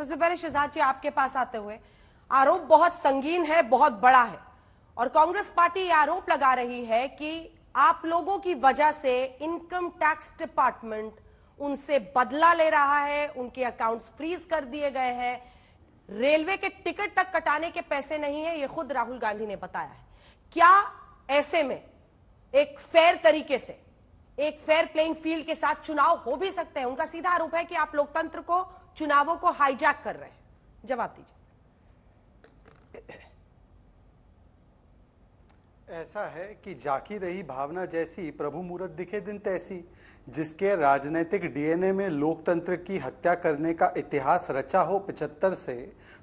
सबसे पहले शहजाद जी आपके पास आते हुए, आरोप बहुत संगीन है, बहुत बड़ा है और कांग्रेस पार्टी ये आरोप लगा रही है कि आप लोगों की वजह से इनकम टैक्स डिपार्टमेंट उनसे बदला ले रहा है, उनके अकाउंट्स फ्रीज कर दिए गए हैं, रेलवे के टिकट तक कटाने के पैसे नहीं है, ये खुद राहुल गांधी ने बताया है। क्या ऐसे में एक फेयर तरीके से, एक फेयर प्लेइंग फील्ड के साथ चुनाव हो भी सकते हैं? उनका सीधा आरोप है कि आप लोकतंत्र को, चुनावों को हाईजैक कर रहे हैं। जवाब दीजिए। ऐसा है कि जाकी रही भावना जैसी, प्रभु मूरत दिखे दिन तैसी। जिसके राजनीतिक डीएनए में लोकतंत्र की हत्या करने का इतिहास रचा हो 75 से,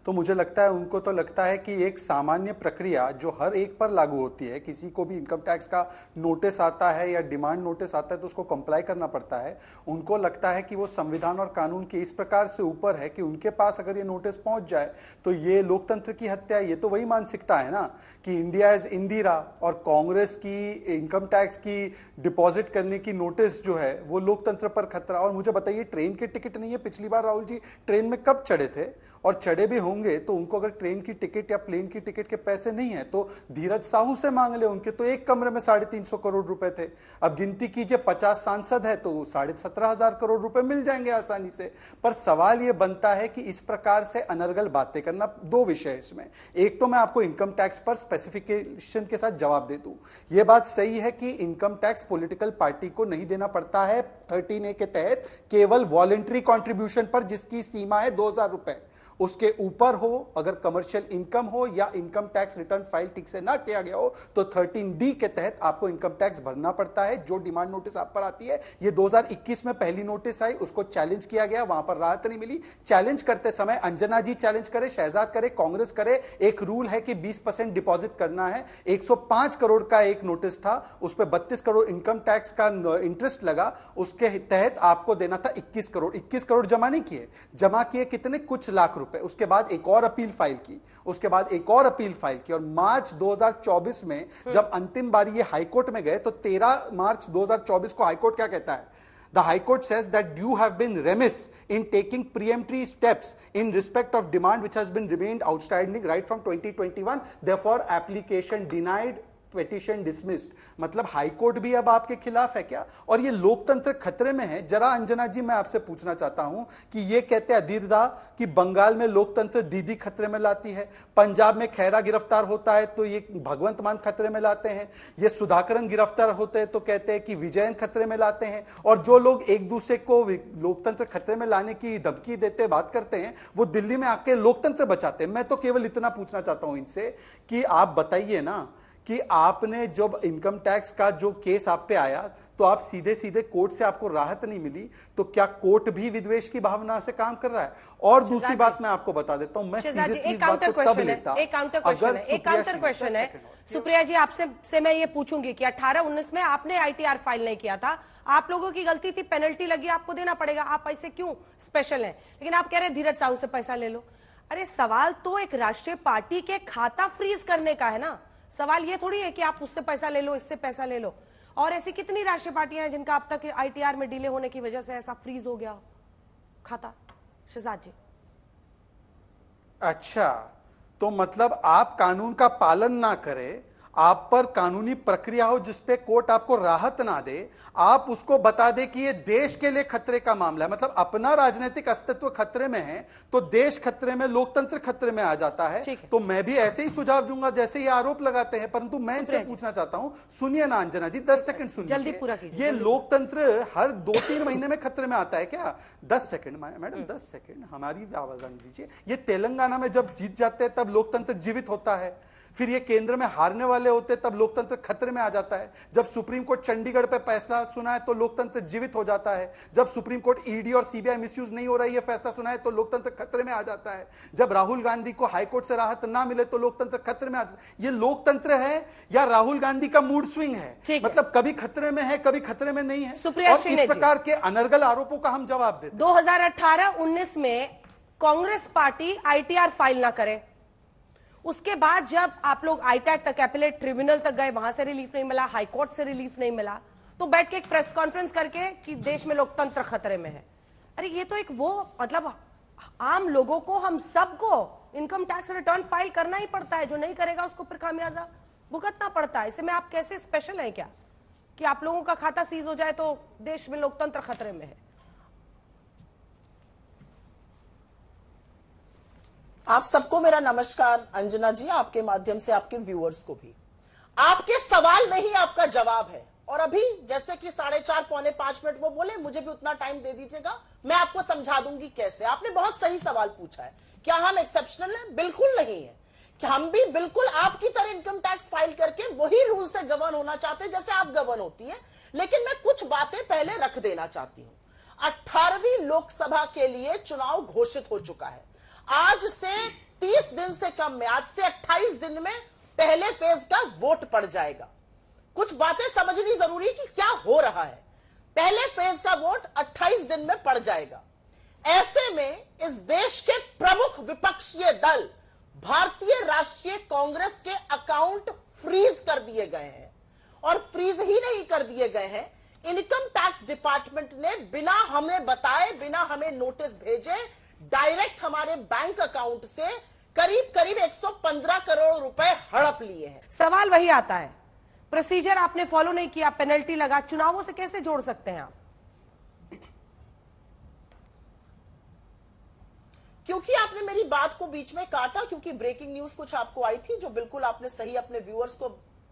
तो मुझे लगता है उनको तो लगता है कि एक सामान्य प्रक्रिया जो हर एक पर लागू होती है, किसी को भी इनकम टैक्स का नोटिस आता है या डिमांड नोटिस आता है तो उसको कंप्लाई करना पड़ता है। उनको लगता है कि वो संविधान और कानून के इस प्रकार से ऊपर है कि उनके पास अगर ये नोटिस पहुंच जाए तो ये लोकतंत्र की हत्या। ये तो वही मानसिकता है ना कि इंडिया इज इंदिरा, और कांग्रेस की इनकम टैक्स की डिपॉजिट करने की नोटिस जो है वो लोकतंत्र पर खतरा। और मुझे बताइए, ट्रेन के टिकट नहीं है? पिछली बार राहुल जी ट्रेन में कब चढ़े थे? और चढ़े भी होंगे तो उनको अगर ट्रेन की टिकट या प्लेन की टिकट के पैसे नहीं है तो धीरज साहू से मांग ले। उनके तो एक कमरे में 350 करोड़ रुपए थे। अब गिनती कीजिए, 50 सांसद है तो 17,500 करोड़ रुपए मिल जाएंगे आसानी से। पर सवाल यह बनता है कि इस प्रकार से अनर्गल बातें करना, दो विषय इसमें। एक तो मैं आपको इनकम टैक्स पर स्पेसिफिकेशन के साथ जवाब दे दूं। यह बात सही है कि इनकम टैक्स पॉलिटिकल पार्टी को नहीं देना पड़ता है 13A के तहत, केवल वॉलेंट्री कंट्रीब्यूशन पर, जिसकी सीमा है 2,000 रुपए। उसके ऊपर हो, अगर कमर्शियल इनकम हो या इनकम टैक्स रिटर्न फाइल ठीक से ना किया गया हो, तो 13D के तहत आपको इनकम टैक्स भरना पड़ता है। जो डिमांड नोटिस आप पर आती है, ये 2021 में पहली नोटिस आई, उसको चैलेंज किया गया, वहां पर राहत नहीं मिली। चैलेंज करते समय अंजना जी चैलेंज करे, शहजाद करे, कांग्रेस करे, एक रूल है कि 20% डिपॉजिट करना है। 105 करोड़ का एक नोटिस था, उस पर 32 करोड़ इनकम टैक्स का इंटरेस्ट लगा, उसके तहत आपको देना था 21 करोड़। 21 करोड़ जमा नहीं किए, जमा किए कितने? कुछ लाख रुपए। उसके बाद एक और अपील फाइल की, उसके बाद एक और अपील फाइल की, और मार्च 2024 में जब अंतिम बारी ये हाईकोर्ट में गए तो 13 मार्च 2024 को हाईकोर्ट क्या कहता है? The High Court says that you have been remiss in taking preemptory steps in respect of demand which has been remained outstanding right from 2021. Therefore, application denied, petition dismissed. मतलब high court भी अब आपके खिलाफ है क्या? और ये लोकतंत्र खतरे में है। जरा अंजना जी, मैं आपसे पूछना चाहता हूं कि ये कहते हैं अधीरदा कि बंगाल में लोकतंत्र दीदी खतरे में लाती है, पंजाब में खैरा गिरफ्तार होता है तो ये भगवंत मान खतरे में लाते हैं, ये सुधाकरन गिरफ्तार होते हैं तो कहते हैं कि विजयन खतरे में लाते हैं। और जो लोग एक दूसरे को लोकतंत्र खतरे में लाने की धमकी देते, बात करते हैं, वो दिल्ली में आके लोकतंत्र बचाते हैं। मैं तो केवल इतना पूछना चाहता हूं इनसे कि आप बताइए ना कि आपने जब इनकम टैक्स का जो केस आप पे आया तो आप सीधे सीधे कोर्ट से आपको राहत नहीं मिली, तो क्या कोर्ट भी विद्वेष की भावना से काम कर रहा है? और दूसरी बात मैं आपको बता देता हूं, मैं सीरियसली इस बात को तब लेता। एक काउंटर क्वेश्चन है सुप्रिया जी, आपसे मैं ये पूछूंगी कि 18-19 में आपने आईटीआर फाइल नहीं किया था, आप लोगों की गलती थी, पेनल्टी लगी, आपको देना पड़ेगा, आप ऐसे क्यों स्पेशल हैं? लेकिन आप कह रहे हैं धीरज साहू से पैसा ले लो। अरे सवाल तो एक राष्ट्रीय पार्टी के खाता फ्रीज करने का है ना। सवाल ये थोड़ी है कि आप उससे पैसा ले लो, इससे पैसा ले लो। और ऐसी कितनी राष्ट्रीय पार्टियां हैं जिनका अब तक आईटीआर में डिले होने की वजह से ऐसा फ्रीज हो गया खाता? शहजाद जी। अच्छा, तो मतलब आप कानून का पालन ना करें, आप पर कानूनी प्रक्रिया हो जिसपे कोर्ट आपको राहत ना दे, आप उसको बता दे कि ये देश के लिए खतरे का मामला है, मतलब अपना राजनीतिक अस्तित्व खतरे में है तो देश खतरे में, लोकतंत्र खतरे में आ जाता है। तो मैं भी ऐसे ही सुझाव दूंगा जैसे ये आरोप लगाते हैं। परंतु मैं इनसे पूछना चाहता हूं, सुनिए ना अंजना जी, 10 सेकंड सुनिए, जल्दी पूरा कीजिए। ये लोकतंत्र हर 2-3 महीने में खतरे में आता है क्या? 10 सेकंड मैडम, 10 सेकंड हमारी आवाज आने दीजिए। ये तेलंगाना में जब जीत जाते हैं तब लोकतंत्र जीवित होता है, फिर ये केंद्र में हारने वाले होते तब लोकतंत्र खतरे में आ जाता है। जब सुप्रीम कोर्ट चंडीगढ़ पे फैसला सुना है तो लोकतंत्र जीवित हो जाता है। जब सुप्रीम कोर्ट ईडी और सीबीआई मिसयूज नहीं हो रही है फैसला सुना है तो लोकतंत्र खतरे में आ जाता है। जब राहुल गांधी को हाईकोर्ट से राहत ना मिले तो लोकतंत्र खतरे में आ जाता है। ये लोकतंत्र है या राहुल गांधी का मूड स्विंग है? मतलब कभी खतरे में है, कभी खतरे में नहीं है। और इस प्रकार के अनर्गल आरोपों का हम जवाब देते। 2018-19 में कांग्रेस पार्टी आईटीआर फाइल ना करे, उसके बाद जब आप लोग आईटैट तक, एपेलेट ट्रिब्यूनल तक गए, वहां से रिलीफ नहीं मिला, हाईकोर्ट से रिलीफ नहीं मिला, तो बैठ के एक प्रेस कॉन्फ्रेंस करके कि देश में लोकतंत्र खतरे में है। अरे ये तो एक वो, मतलब आम लोगों को, हम सबको इनकम टैक्स रिटर्न फाइल करना ही पड़ता है। जो नहीं करेगा उसको फिर खामियाजा भुगतना पड़ता है। इसमें आप कैसे स्पेशल हैं क्या कि आप लोगों का खाता सीज हो जाए तो देश में लोकतंत्र खतरे में है? आप सबको मेरा नमस्कार अंजना जी, आपके माध्यम से आपके व्यूअर्स को भी। आपके सवाल में ही आपका जवाब है। और अभी जैसे कि 4:30 पौने 5 मिनट वो बोले, मुझे भी उतना टाइम दे दीजिएगा, मैं आपको समझा दूंगी कैसे। आपने बहुत सही सवाल पूछा है। क्या हम एक्सेप्शनल हैं? बिल्कुल नहीं है। कि हम भी बिल्कुल आपकी तरह इनकम टैक्स फाइल करके वही रूल से गवर्न होना चाहते हैं जैसे आप गवर्न होती है। लेकिन मैं कुछ बातें पहले रख देना चाहती हूं। 18वीं लोकसभा के लिए चुनाव घोषित हो चुका है। आज से 30 दिन से कम में, आज से 28 दिन में पहले फेज का वोट पड़ जाएगा। कुछ बातें समझनी जरूरी कि क्या हो रहा है। पहले फेज का वोट 28 दिन में पड़ जाएगा। ऐसे में इस देश के प्रमुख विपक्षीय दल भारतीय राष्ट्रीय कांग्रेस के अकाउंट फ्रीज कर दिए गए हैं। और फ्रीज ही नहीं कर दिए गए हैं, इनकम टैक्स डिपार्टमेंट ने बिना हमें बताए, बिना हमें नोटिस भेजे, डायरेक्ट हमारे बैंक अकाउंट से करीब करीब 115 करोड़ रुपए हड़प लिए हैं। सवाल वही आता है, प्रोसीजर आपने फॉलो नहीं किया, पेनल्टी लगा, चुनावों से कैसे जोड़ सकते हैं आप? क्योंकि आपने मेरी बात को बीच में काटा, क्योंकि ब्रेकिंग न्यूज कुछ आपको आई थी जो बिल्कुल आपने सही अपने व्यूअर्स को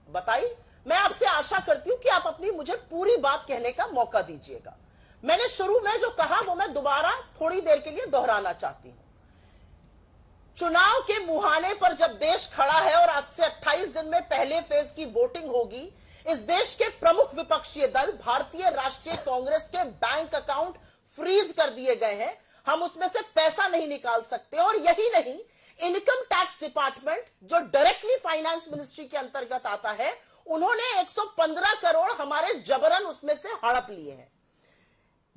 बताई। मैं आपसे आशा करती हूं कि आप अपनी मुझे पूरी बात कहने का मौका दीजिएगा। मैंने शुरू में जो कहा वो मैं दोबारा थोड़ी देर के लिए दोहराना चाहती हूं। चुनाव के मुहाने पर जब देश खड़ा है और आज से 28 दिन में पहले फेज की वोटिंग होगी, इस देश के प्रमुख विपक्षी दल भारतीय राष्ट्रीय कांग्रेस के बैंक अकाउंट फ्रीज कर दिए गए हैं। हम उसमें से पैसा नहीं निकाल सकते। और यही नहीं, इनकम टैक्स डिपार्टमेंट जो डायरेक्टली फाइनेंस मिनिस्ट्री के अंतर्गत आता है, उन्होंने 115 करोड़ हमारे जबरन उसमें से हड़प लिए हैं।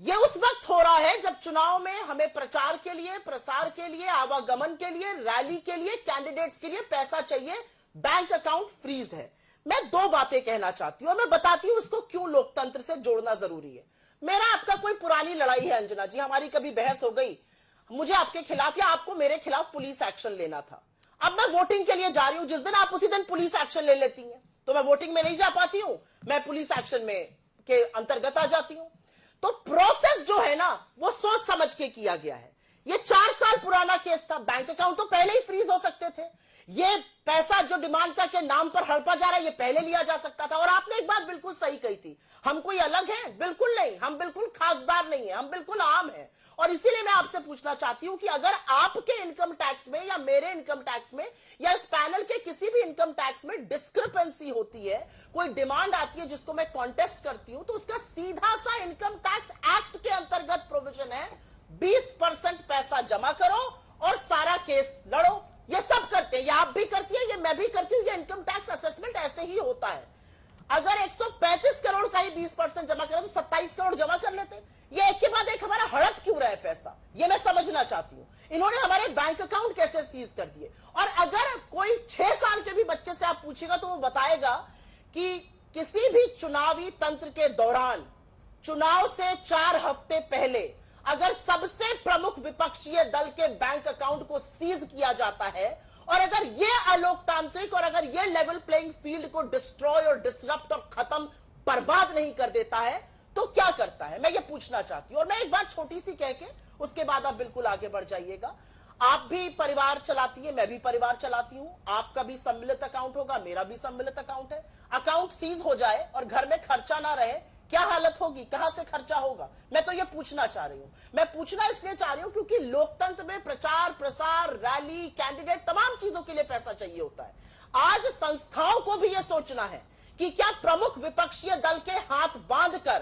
यह उस वक्त हो रहा है जब चुनाव में हमें प्रचार के लिए, प्रसार के लिए, आवागमन के लिए, रैली के लिए, कैंडिडेट्स के लिए पैसा चाहिए। बैंक अकाउंट फ्रीज है। मैं दो बातें कहना चाहती हूं और मैं बताती हूं इसको क्यों लोकतंत्र से जोड़ना जरूरी है। मेरा आपका कोई पुरानी लड़ाई है अंजना जी, हमारी कभी बहस हो गई, मुझे आपके खिलाफ या आपको मेरे खिलाफ पुलिस एक्शन लेना था। अब मैं वोटिंग के लिए जा रही हूं, जिस दिन आप उसी दिन पुलिस एक्शन ले लेती हैं, तो मैं वोटिंग में नहीं जा पाती हूं, मैं पुलिस एक्शन में के अंतर्गत आ जाती हूं। तो प्रोसेस जो है ना, वो सोच समझ के किया गया है। ये 4 साल पुराना केस था। बैंक अकाउंट तो पहले ही फ्रीज हो सकते थे। ये पैसा जो डिमांड का के नाम पर हड़पा जा रहा है, ये पहले लिया जा सकता था। और आपने एक बात बिल्कुल सही कही थी, हम कोई अलग हैं? बिल्कुल नहीं, हम बिल्कुल खासदार नहीं है, हम बिल्कुल आम हैं। और इसीलिए मैं आपसे पूछना चाहती हूं कि अगर आपके इनकम टैक्स में या मेरे इनकम टैक्स में या इस पैनल के किसी भी इनकम टैक्स में डिस्क्रिपेंसी होती है, कोई डिमांड आती है जिसको मैं कॉन्टेस्ट करती हूं, तो उसका सीधा सा इनकम टैक्स एक्ट के अंतर्गत प्रोविजन है, 20% पैसा जमा करो और सारा केस लड़ो। ये सब करते हैं, ये आप भी करती है, ये मैं भी करती हूं। ये इनकम टैक्स असेसमेंट ऐसे ही होता है। अगर 135 करोड़ का ही 20% जमा करें तो 27 करोड़ जमा कर लेते। ये एक के बाद एक हमारा हड़प क्यों रहा है पैसा, ये मैं समझना चाहती हूं। इन्होंने हमारे बैंक अकाउंट कैसे सीज कर दिए। और अगर कोई 6 साल के भी बच्चे से आप पूछेगा तो वो बताएगा कि किसी भी चुनावी तंत्र के दौरान, चुनाव से 4 हफ्ते पहले अगर सबसे प्रमुख विपक्षीय दल के बैंक अकाउंट को सीज किया जाता है और अगर ये अलोकतांत्रिक और अगर ये लेवल प्लेइंग फील्ड को डिस्ट्रॉय और डिसरप्ट और खत्म, बर्बाद नहीं कर देता है, तो क्या करता है, मैं ये पूछना चाहती हूं। और मैं एक बात छोटी सी कह के उसके बाद आप बिल्कुल आगे बढ़ जाइएगा। आप भी परिवार चलाती है, मैं भी परिवार चलाती हूं। आपका भी सम्मिलित अकाउंट होगा, मेरा भी सम्मिलित अकाउंट है। अकाउंट सीज हो जाए और घर में खर्चा ना रहे, क्या हालत होगी, कहां से खर्चा होगा? मैं तो ये पूछना चाह रही हूं। मैं पूछना इसलिए चाह रही हूं क्योंकि लोकतंत्र में प्रचार, प्रसार, रैली, कैंडिडेट, तमाम चीजों के लिए पैसा चाहिए होता है। आज संस्थाओं को भी यह सोचना है कि क्या प्रमुख विपक्षीय दल के हाथ बांधकर,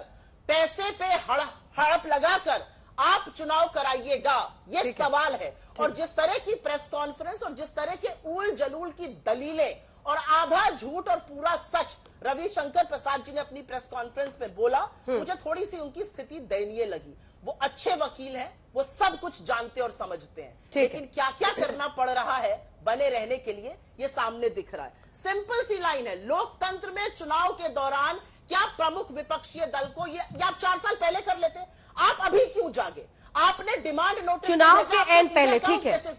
पैसे पे हड़प लगाकर आप चुनाव कराइएगा, ये सवाल है। और जिस तरह की प्रेस कॉन्फ्रेंस और जिस तरह के उल जलूल की दलीलें और आधा झूठ और पूरा सच रविशंकर प्रसाद जी ने अपनी प्रेस कॉन्फ्रेंस में बोला, मुझे थोड़ी सी उनकी स्थिति दयनीय लगी। वो अच्छे वकील हैं, वो सब कुछ जानते और समझते हैं, लेकिन क्या क्या करना पड़ रहा है बने रहने के लिए, ये सामने दिख रहा है। सिंपल सी लाइन है, लोकतंत्र में चुनाव के दौरान क्या प्रमुख विपक्षीय दल को, ये आप 4 साल पहले कर लेते, आप अभी क्यों जागे? आपने डिमांड नोटिस चुनाव भेजा, के आपने एंड सीधे पहले, अकाउंट ठीक है। कैसे